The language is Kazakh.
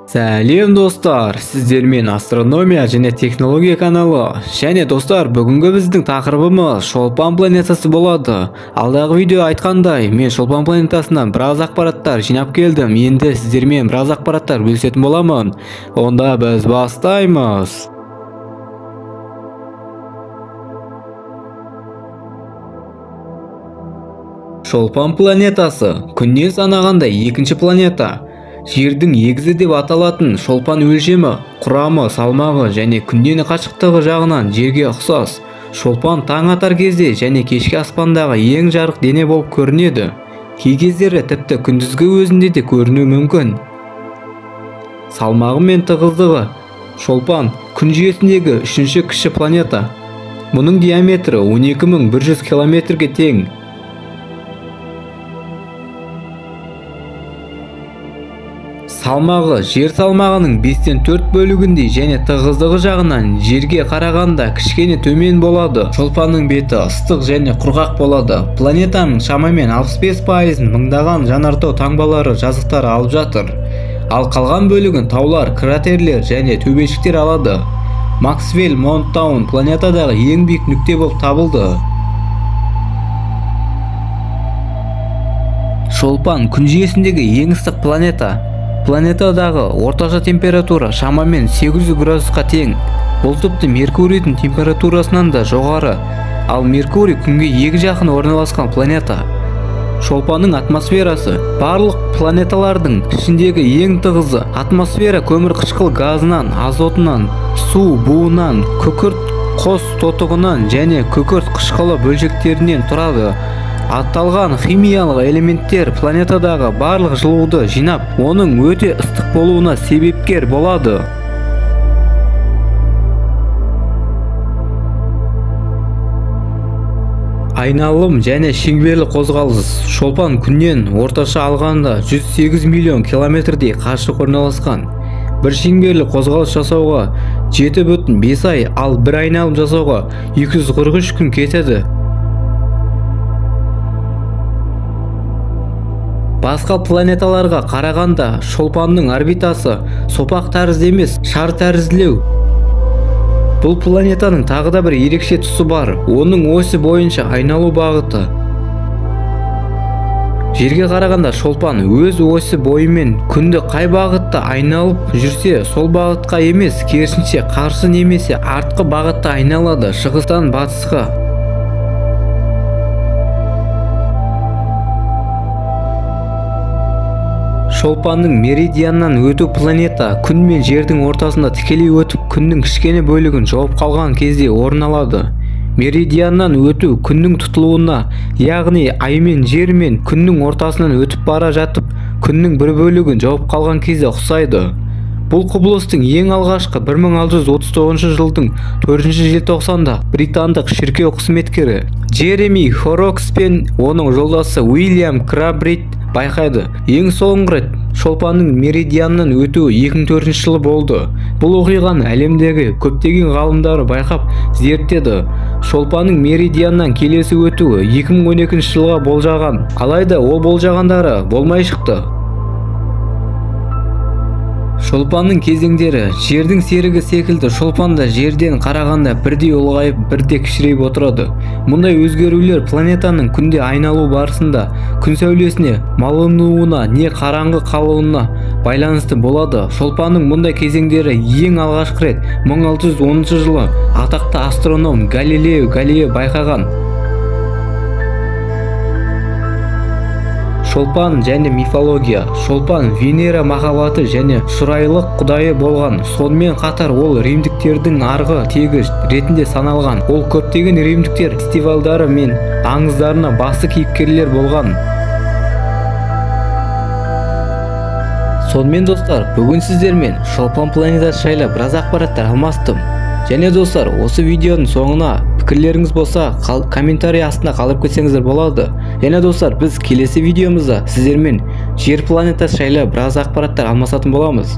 Сәлем достар, сіздермен астрономия және технология каналы. Және достар, бүгінгі біздің тақырыбымыз Шолпан планетасы болады. Алдағы видео айтқандай, мен Шолпан планетасынан біраз ақпараттар жинап келдім. Енді сіздермен біраз ақпараттар бөлісетін боламын. Онда біз бастаймыз. Шолпан планетасы күннен санағанда екінші планета. Жердің егізі деп аталатын шолпан өлшемі, құрамы, салмағы және күннен қашықтығы жағынан жерге ұқсас. Шолпан таң атар кезде және кешкі аспандағы ең жарық дене болып көрінеді. Кей кездері тіпті күндізгі өзінде де көрінуі мүмкін. Салмағы мен тығыздығы. Шолпан күн жүйесіндегі үшінші кіші планета. Мұның диаметрі 12100 километрге тең. Салмағы жер салмағының 5-тен 4 бөлігіндей және тығыздығы жағынан жерге қарағанда кішкене төмен болады. Шолпанның беті ыстық және құрғақ болады. Планетаның шамамен 65%-ын мыңдаған жанартау таңбалары жазықтары алып жатыр. Ал қалған бөлігін таулар, кратерлер және төбешіктер алады. Максвелл Маунттаун планетадағы ең биік нүкте болып табылды. Шолпан күн жүйесіндегі ең ыстық планета. Планетадағы орташа температура шамамен 800 градусқа тең. Бұл тіпті Меркурийдің температурасынан да жоғары. Ал Меркурий күнге екі жақын орналасқан планета. Шолпанның атмосферасы барлық планеталардың ішіндегі ең тығызы. Атмосфера көмір қышқыл газынан, азотынан, су буынан, күкірт қос тотығынан және күкірт қышқылы бөлшектерінен тұрады. Аталған химиялық элементтер планетадағы барлық жылуды жинап, оның өте ыстық болуына себепкер болады. Айналым және шеңберлі қозғалыс. Шолпан күннен орташа алғанда 108 миллион километрдей қашық орналасқан. Бір шеңберлі қозғалыс жасауға 7,5 ай, ал бір айналым жасауға 243 күн кетеді. Басқа планеталарға қарағанда шолпанның орбитасы сопақ тәрізді емес, шар тәрізділеу. Бұл планетаның тағы да бір ерекше тұсы бар. Оның осі бойынша айналу бағыты. Жерге қарағанда шолпан өз осі бойымен күнді қай бағытта айналып жүрсе, сол бағытқа емес, керісінше қарсы немесе артқы бағытта айналады, шығыстан батысқа. Шолпанның меридианнан өту планета күн мен жердің ортасында тікелей өтіп, күннің кішкене бөлігін жауып қалған кезде орын алады. Меридианнан өту күннің тұтылуына, яғни ай мен жер мен күннің ортасынан өтіп бара жатып, күннің бір бөлігін жауып қалған кезде ұқсайды. Бұл құбылыстың ең алғашқы 1639 жылдың 4 желтоқсанда британдық шіркеу қызметкері Джереми Хоррокс пен оның жолдасы Уильям Краббрид байқайды. Ең соңғы рет шолпанның меридианнан өтуі 2004 жылы болды. Бұл оқиғаны әлемдегі көптеген ғалымдары байқап зерттеді. Шолпанның меридианнан келесі өтуі 2012 жылға болжаған. Алайда ол болжағандары болмай шықты. Шолпанның кезеңдері. Жердің серігі секілді шолпан да жерден қарағанда бірдей ұлғайып, бірде кішірейіп отырады. Мұндай өзгерулер планетаның күнде айналу барысында күн сәулесіне малынуына не қараңғы қалуына байланысты болады. Шолпанның мұндай кезеңдері ең алғашқы рет 1610 жылы атақты астроном Галилео Галилей байқаған. Шолпан және мифология. Шолпан Венера махаббаты және шырайлық құдайы болған. Сонымен қатар ол римдіктердің арғы тегі ретінде саналған. Ол көптеген римдіктер фестивальдары мен аңыздарына басты кейіпкерлер болған. Сонымен достар, бүгін сіздермен Шолпан планетасы жайлы біраз ақпараттар алмастым. Және достар, осы видеоның соңына пікірлеріңіз болса, комментарий астына қалып кетсеңіздер болады. Және достар, біз келесі видеомызда сіздермен жер планетасы жайлы біраз ақпараттар алмасатын боламыз.